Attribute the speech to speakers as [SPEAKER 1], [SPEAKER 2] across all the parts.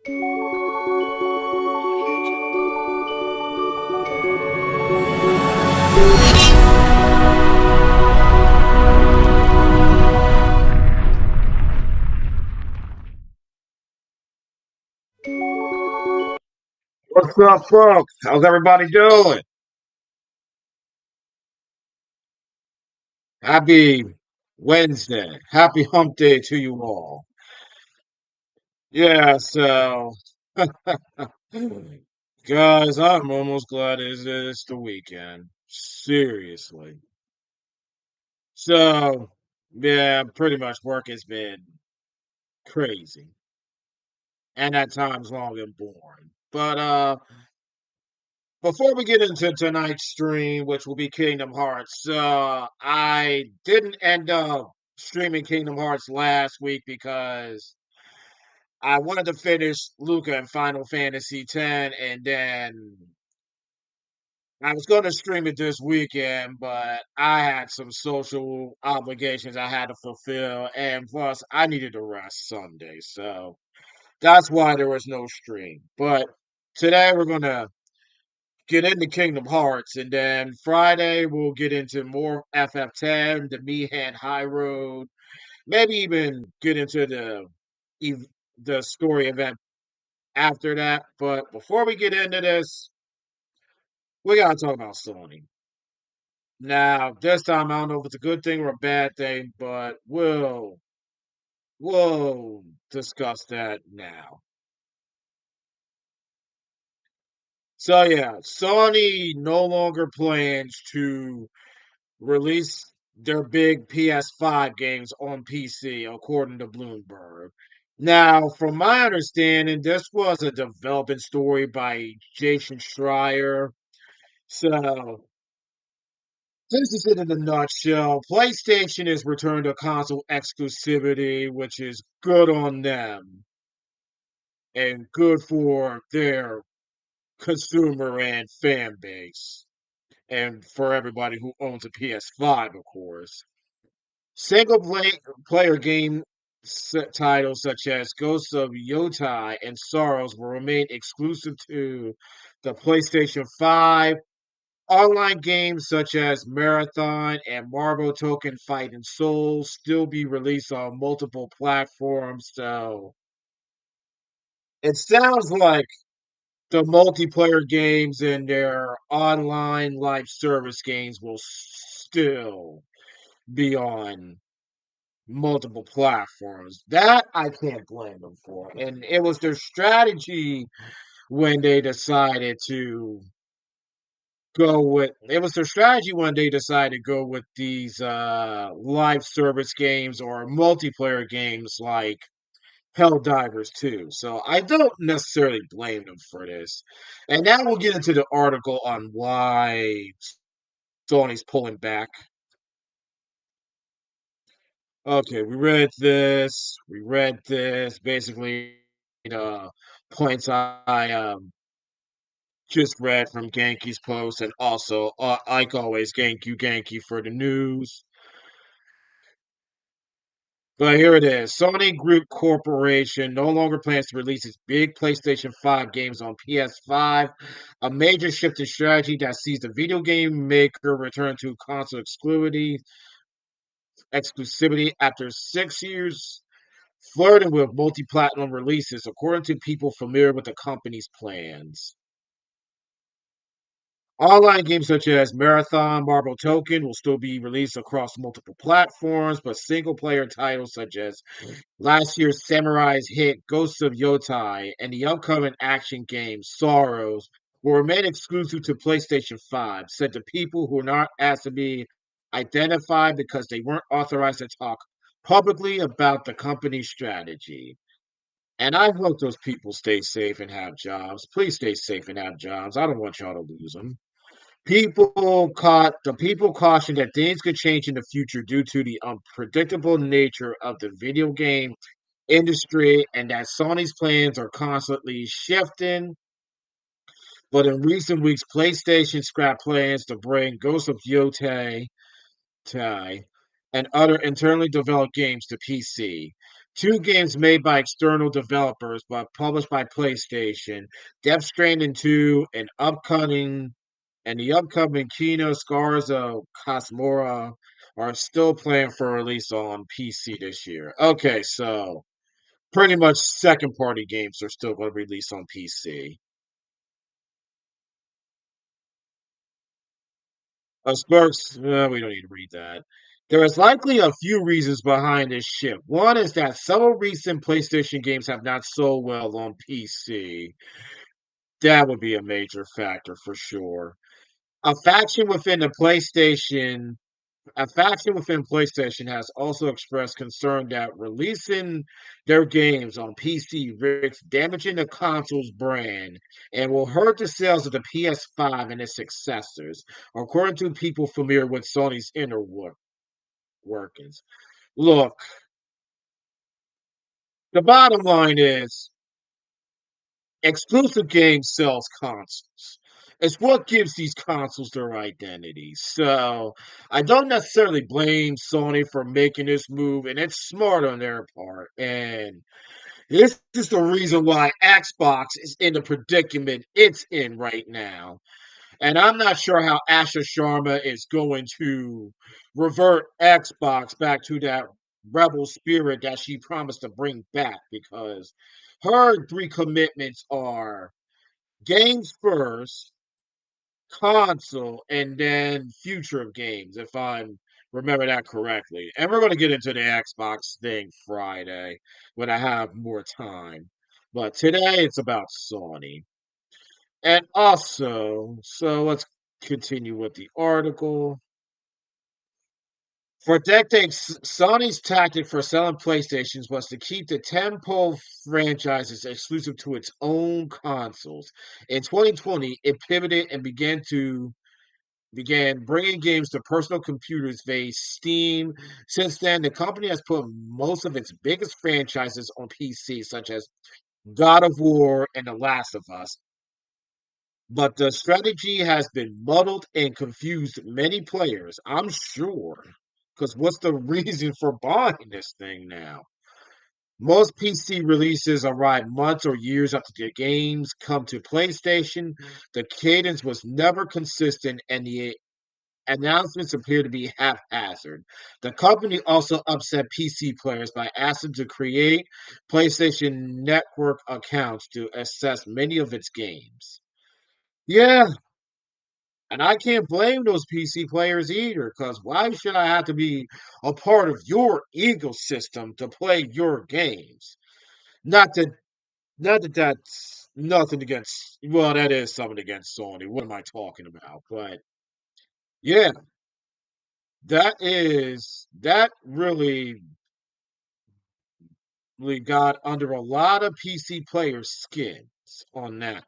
[SPEAKER 1] What's up, folks? How's everybody doing? Happy Wednesday. Happy hump day to you all. Yeah, so, guys, I'm almost glad it's the weekend. Seriously. So, yeah, pretty much work has been crazy and at times long and boring. But before we get into tonight's stream, which will be Kingdom Hearts, I didn't end up streaming Kingdom Hearts last week because I wanted to finish Luca and Final Fantasy X, and then I was going to stream it this weekend, but I had some social obligations I had to fulfill, and plus I needed to rest Sunday, so that's why there was no stream. But today we're gonna get into Kingdom Hearts, and then Friday we'll get into more FF10, the Mihan High Road, maybe even get into ev- the story event after that. But before we get into this, we gotta talk about Sony. Now, this time I don't know if it's a good thing or a bad thing, but we'll discuss that now. So yeah, Sony no longer plans to release their big PS5 games on PC, according to Bloomberg. Now, from my understanding, this was a development story by Jason Schreier. So, this is it in a nutshell. PlayStation has returned to console exclusivity, which is good on them and good for their consumer and fan base, and for everybody who owns a PS5, of course. Player game titles such as Ghosts of Yotai and Sorrows will remain exclusive to the PlayStation 5. Online games such as Marathon and Marble Token Fight and Soul still be released on multiple platforms. So it sounds like the multiplayer games and their online live service games will still be on multiple platforms. That I can't blame them for. And it was their strategy when they decided to it was their strategy when they decided to go with these live service games or multiplayer games like Helldivers 2. So I don't necessarily blame them for this. And now we'll get into the article on why Sony's pulling back. Okay, we read this. We read this. Basically, the points I just read from Genki's post, and also, like always, Genki for the news. But here it is. Sony Group Corporation no longer plans to release its big PlayStation 5 games on PS5, a major shift in strategy that sees the video game maker return to console exclusivity after 6 years flirting with multi-platinum releases, according to people familiar with the company's plans. Online games such as Marathon Marble Token will still be released across multiple platforms, but single-player titles such as last year's Samurai's hit Ghosts of Yotai and the upcoming action game Sorrows will remain exclusive to PlayStation 5, said to people who are not asked to be identified because they weren't authorized to talk publicly about the company's strategy. And I hope those people stay safe and have jobs. Please stay safe and have jobs. I don't want y'all to lose them. People caution that things could change in the future due to the unpredictable nature of the video game industry and that Sony's plans are constantly shifting. But in recent weeks, PlayStation scrapped plans to bring Ghost of Tai and other internally developed games to PC. Two games made by external developers but published by PlayStation, Death Stranding 2 and the upcoming Kino Scars of Cosmora are still planned for release on PC this year. Okay, so pretty much second party games are still going to release on PC. Sparks, we don't need to read that. There is likely a few reasons behind this shift. One is that several recent PlayStation games have not sold well on PC. That would be a major factor for sure. A faction within the PlayStation, a faction within PlayStation has also expressed concern that releasing their games on PC risks damaging the console's brand and will hurt the sales of the PS5 and its successors, according to people familiar with Sony's workings. Look, the bottom line is exclusive games sells consoles. It's what gives these consoles their identity. So I don't necessarily blame Sony for making this move, and it's smart on their part. And this is the reason why Xbox is in the predicament it's in right now. And I'm not sure how Asha Sharma is going to revert Xbox back to that rebel spirit that she promised to bring back because her three commitments are games first, console, and then future of games, if I remember that correctly. And we're going to get into the Xbox thing Friday when I have more time. But today it's about Sony. And also, so let's continue with the article. For decades, Sony's tactic for selling PlayStations was to keep the tentpole franchises exclusive to its own consoles. In 2020, it pivoted and began bringing games to personal computers via Steam. Since then, the company has put most of its biggest franchises on PC, such as God of War and The Last of Us. But the strategy has been muddled and confused many players, I'm sure. Because what's the reason for buying this thing now? Most PC releases arrive months or years after the games come to PlayStation. The cadence was never consistent, and the announcements appear to be haphazard. The company also upset PC players by asking to create PlayStation Network accounts to access many of its games. Yeah, and I can't blame those PC players either, because why should I have to be a part of your ecosystem to play your games? Not that, not that that's nothing against. Well, that is something against Sony. What am I talking about? But yeah, that really got under a lot of PC players' skins on that.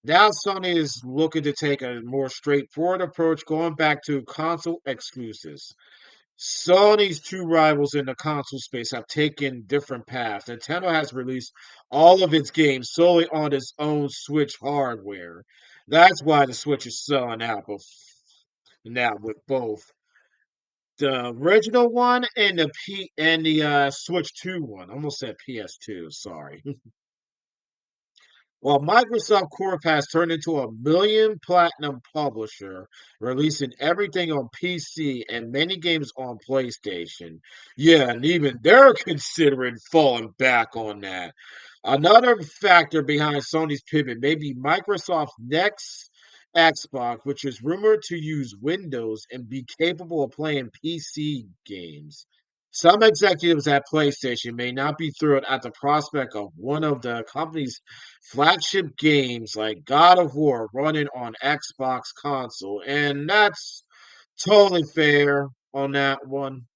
[SPEAKER 1] Now Sony is looking to take a more straightforward approach, going back to console exclusives. Sony's two rivals in the console space have taken different paths. Nintendo has released all of its games solely on its own Switch hardware. That's why the Switch is selling out now with both the original one and the Switch 2 one. I almost said PS2, sorry. While Microsoft Corp has turned into a million platinum publisher, releasing everything on PC and many games on PlayStation. Yeah, and even they're considering falling back on that. Another factor behind Sony's pivot may be Microsoft's next Xbox, which is rumored to use Windows and be capable of playing PC games. Some executives at PlayStation may not be thrilled at the prospect of one of the company's flagship games like God of War running on Xbox console, and that's totally fair on that one.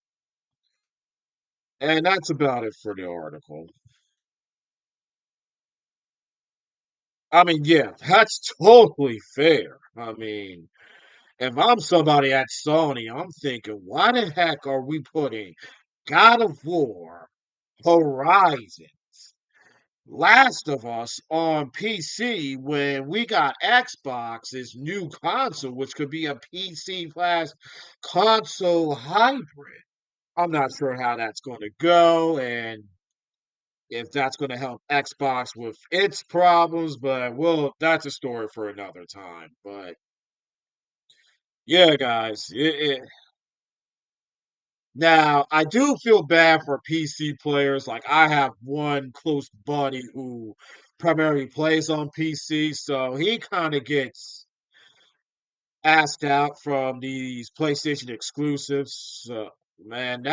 [SPEAKER 1] And that's about it for the article. I mean, yeah, that's totally fair. I mean, if I'm somebody at Sony, I'm thinking, why the heck are we putting God of War, Horizon, Last of Us on PC when we got Xbox's new console, which could be a PC slash console hybrid? I'm not sure how that's going to go and if that's going to help Xbox with its problems, but well, that's a story for another time. But yeah, guys, now I do feel bad for PC players. Like I have one close buddy who primarily plays on PC, so he kind of gets asked out from these PlayStation exclusives. Man,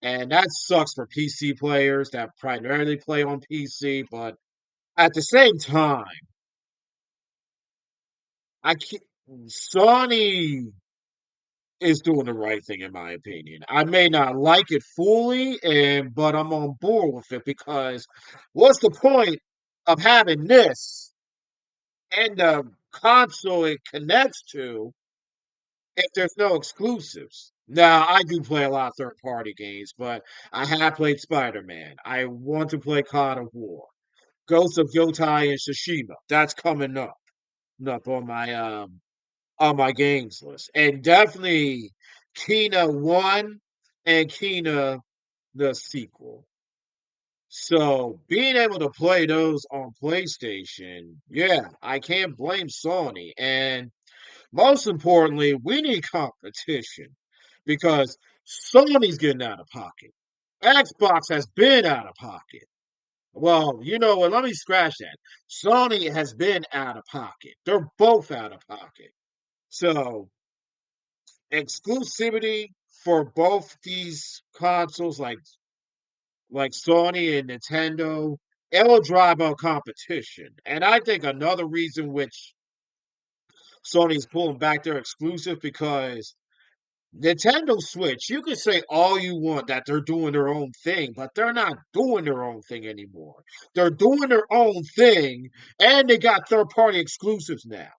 [SPEAKER 1] and that sucks for PC players that primarily play on PC. But at the same time, I can't, Sony is doing the right thing in my opinion. I may not like it fully, and but I'm on board with it because what's the point of having this and the console it connects to if there's no exclusives? Now, I do play a lot of third party games, but I have played Spider Man. I want to play God of War, Ghost of Yotai and Tsushima. That's coming up on my games list. And definitely Kina 1 and Kina the sequel. So being able to play those on PlayStation, yeah, I can't blame Sony. And most importantly, we need competition because Sony's getting out of pocket. Xbox has been out of pocket. Well, you know what? Let me scratch that. Sony has been out of pocket. They're both out of pocket. So exclusivity for both these consoles, like Sony and Nintendo, it will drive out competition. And I think another reason which Sony's pulling back their exclusive because Nintendo Switch, you can say all you want that they're doing their own thing, but they're not doing their own thing anymore. They're doing their own thing, and they got third party exclusives now.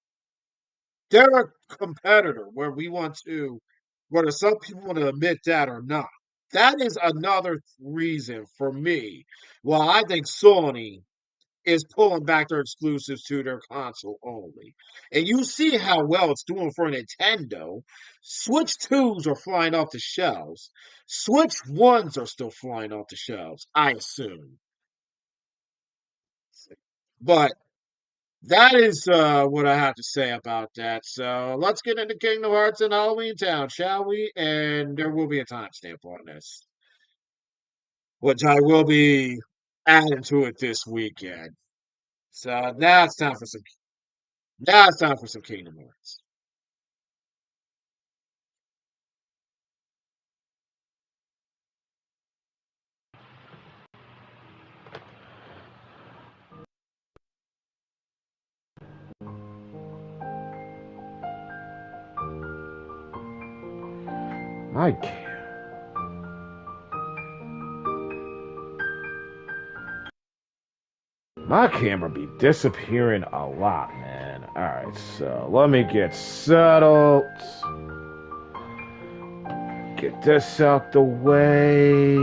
[SPEAKER 1] They're a competitor whether some people want to admit that or not. That is another reason for me why I think Sony is pulling back their exclusives to their console only. And you see how well it's doing for Nintendo. Switch 2s are flying off the shelves. Switch 1s are still flying off the shelves, I assume. But that is what I have to say about that. So let's get into Kingdom Hearts and Halloween Town, shall we? And there will be a timestamp on this, which I will be adding to it this weekend. So now it's time for some Kingdom Hearts.
[SPEAKER 2] I My camera be disappearing a lot, man. Alright, so let me get settled. Get this out the way.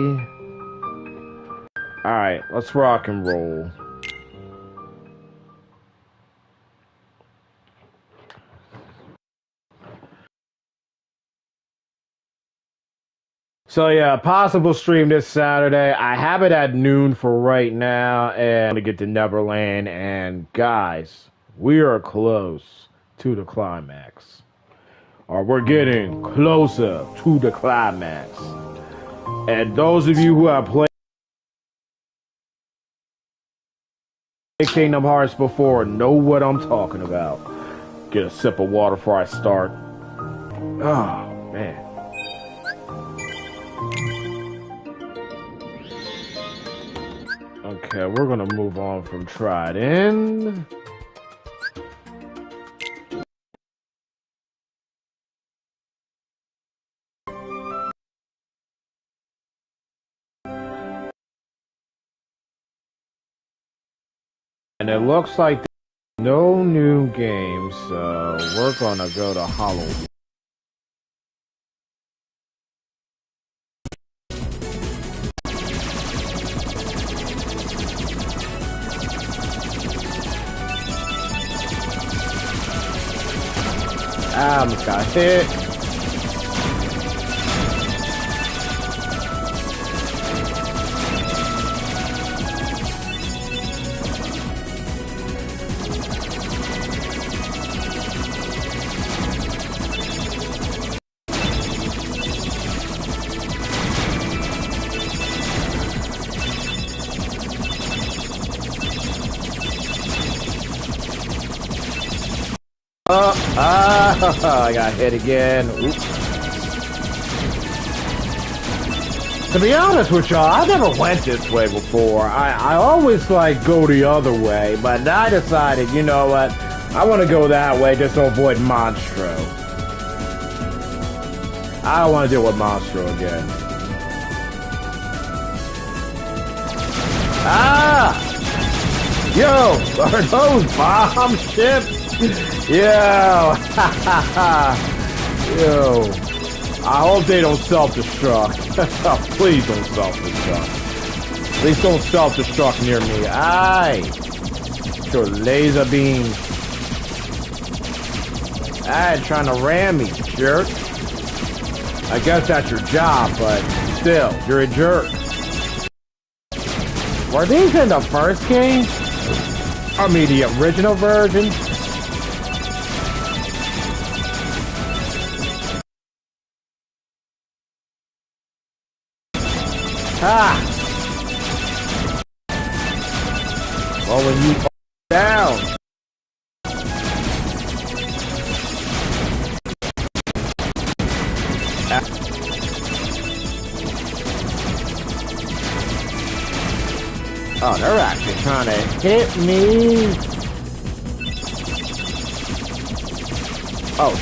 [SPEAKER 2] Alright, let's rock and roll. So yeah, possible stream this Saturday. I have it at noon for right now, and to get to Neverland. And guys, we are close to the climax. Or we're getting closer to the climax. And those of you who have played Kingdom Hearts before know what I'm talking about. Get a sip of water before I start. Oh, man. Okay, we're gonna move on from Trident. And it looks like no new games, so we're gonna go to Halloween. Got hit. I got hit again. Oops. To be honest with y'all, I never went this way before. I always like go the other way, but I decided, you know what? I want to go that way just to avoid Monstro. I don't want to deal with Monstro again. Ah! Yo! Are those bomb ships? Yo! Yo! I hope they don't self-destruct. Please don't self-destruct. Please don't self-destruct near me. Aye! Your laser beam. Aye, trying to ram me, jerk. I guess that's your job, but still, you're a jerk. Were these in the first game? I mean, the original version? Ah! Well, when you down. Oh, they're actually trying to hit me. Oh,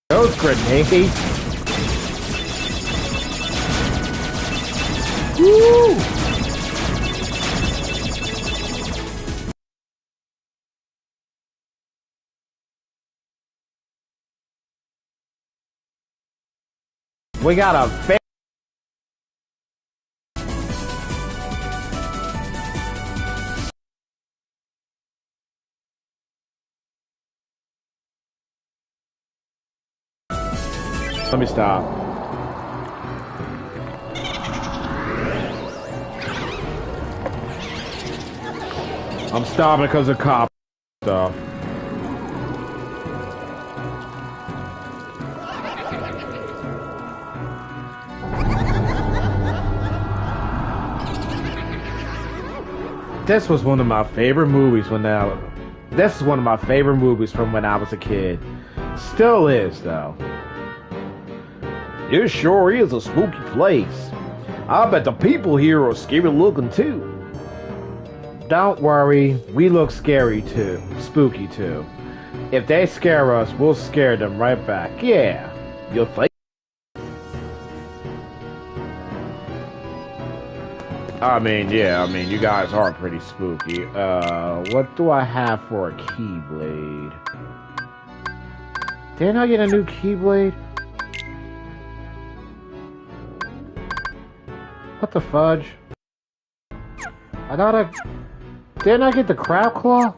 [SPEAKER 2] those grenades. Woo! We got a fa- Let me stop. I'm stopping because of cop stuff. This was one of my favorite movies when this is one of my favorite movies from when I was a kid. Still is, though. This sure is a spooky place. I bet the people here are scary looking too. Don't worry, we look scary too. Spooky too. If they scare us, we'll scare them right back. Yeah, you'll think. I mean, you guys are pretty spooky. What do I have for a Keyblade? Didn't I get a new Keyblade? What the fudge? Didn't I get the Crab Claw?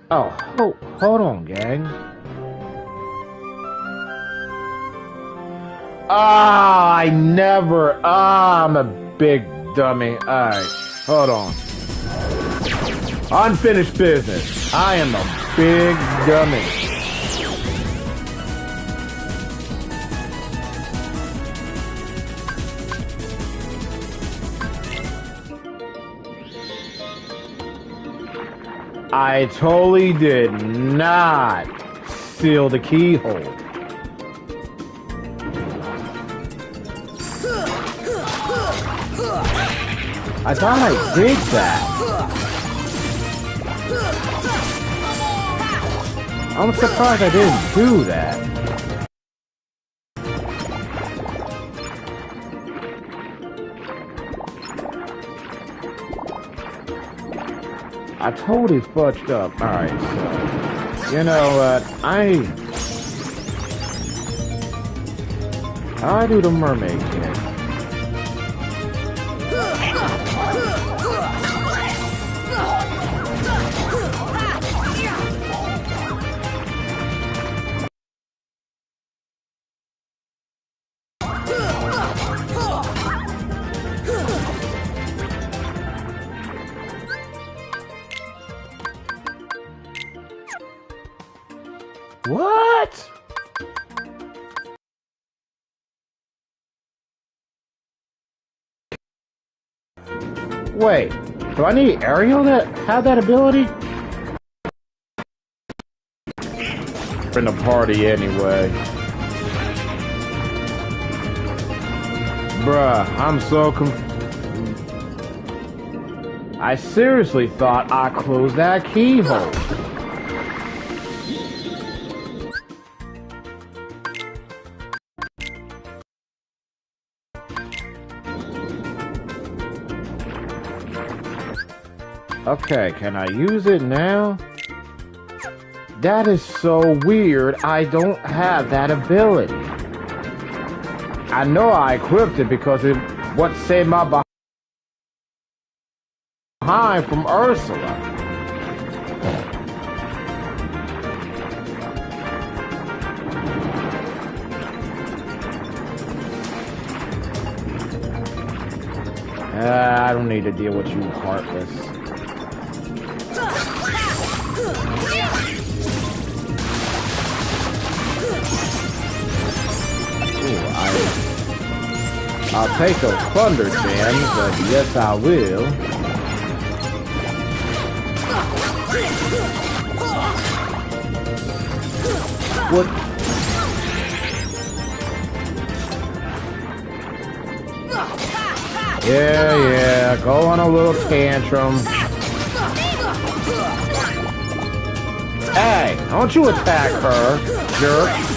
[SPEAKER 2] Oh, hold on, gang. I'm a big dummy. Alright, hold on. Unfinished business. I am a big dummy. I totally did not seal the keyhole. I thought I did that. I'm surprised I didn't do that. I totally fudged up. Alright, so, you know what, I do the mermaid kick. What? Wait, do I need Ariel to have that ability? in the party anyway. Bruh, I'm so I seriously thought I closed that keyhole. Okay, can I use it now? That is so weird. I don't have that ability. I know I equipped it because it what saved my behind from Ursula. I don't need to deal with you, heartless. I'll take those thunder gems, but yes, I will. What? Yeah, go on a little tantrum. Hey, don't you attack her, jerk.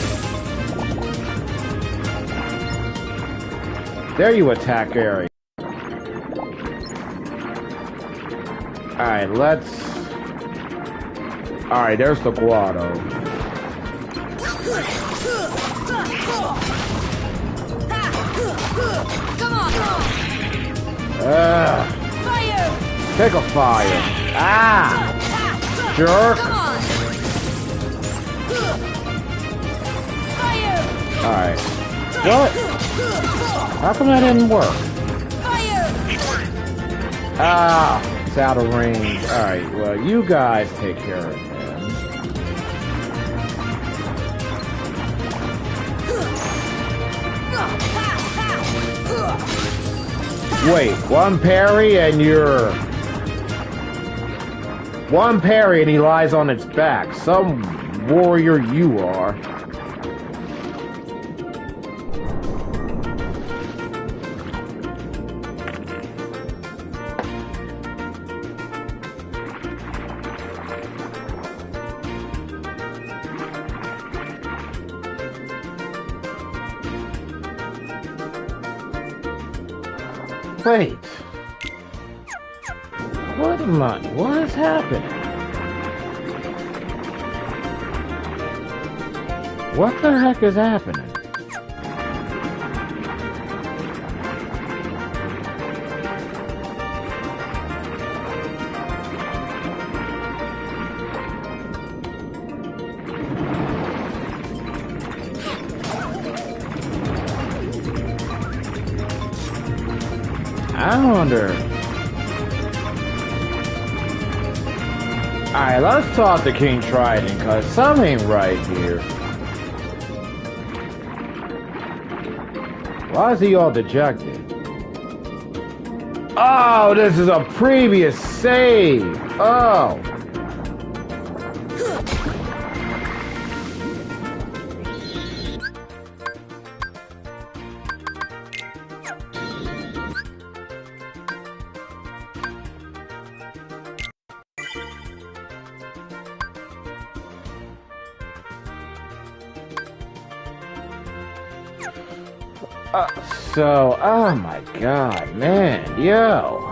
[SPEAKER 2] There you attack area. Alright, let's... Alright, there's the Guado.
[SPEAKER 3] Come on!
[SPEAKER 2] Fire! Take a fire. Ah! Jerk! Alright. What? How come that didn't work? Ah! It's out of range. Alright, well, you guys take care of him. Wait, one parry and you're... One parry and he lies on its back. Some warrior you are. Wait. What is happening? What the heck is happening? I wonder. Alright, let's talk to King Trident, cause something ain't right here. Why is he all dejected? Oh, this is a previous save! Oh! Oh my god, man, yo.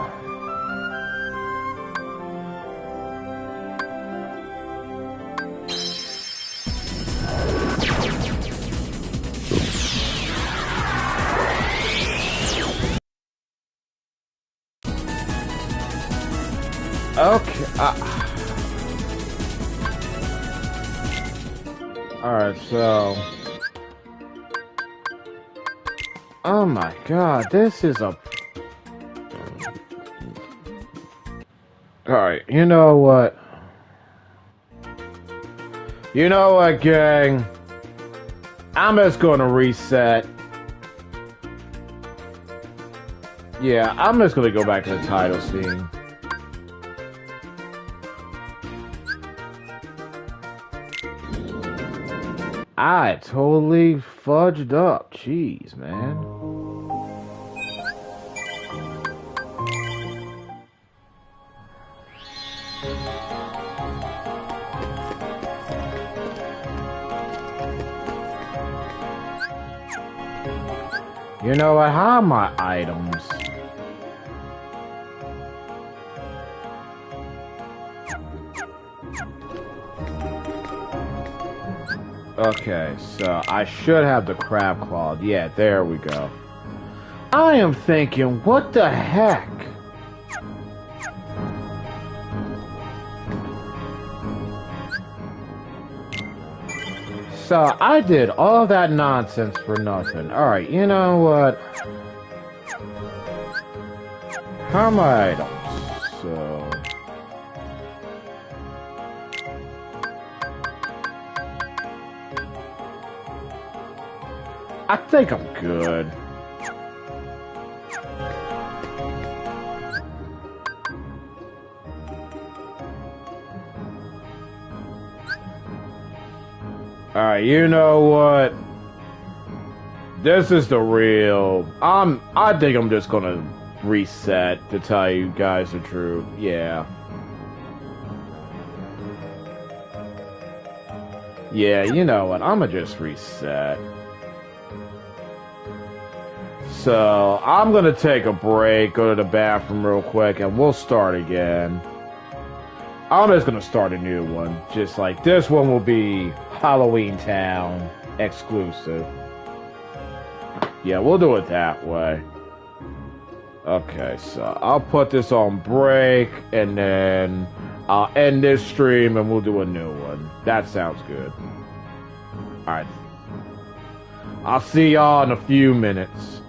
[SPEAKER 2] Okay, alright, so... Oh my god, this is a... Alright, you know what? You know what, gang? I'm just gonna reset. Yeah, I'm just gonna go back to the title scene. I totally fudged up. Jeez, man. You know what? How are my items? Okay, so I should have the crab claw. Yeah, there we go. I am thinking, what the heck? So I did all that nonsense for nothing. Alright, you know what? How are my items? So... I think I'm good. Alright, you know what? This is the real... I think I'm just gonna reset, to tell you guys the truth. Yeah. Yeah, you know what? I'ma just reset. So, I'm gonna take a break, go to the bathroom real quick, and we'll start again. I'm just gonna start a new one. Just like this one will be Halloween Town exclusive. Yeah, we'll do it that way. Okay, so I'll put this on break, and then I'll end this stream, and we'll do a new one. That sounds good. Alright. I'll see y'all in a few minutes.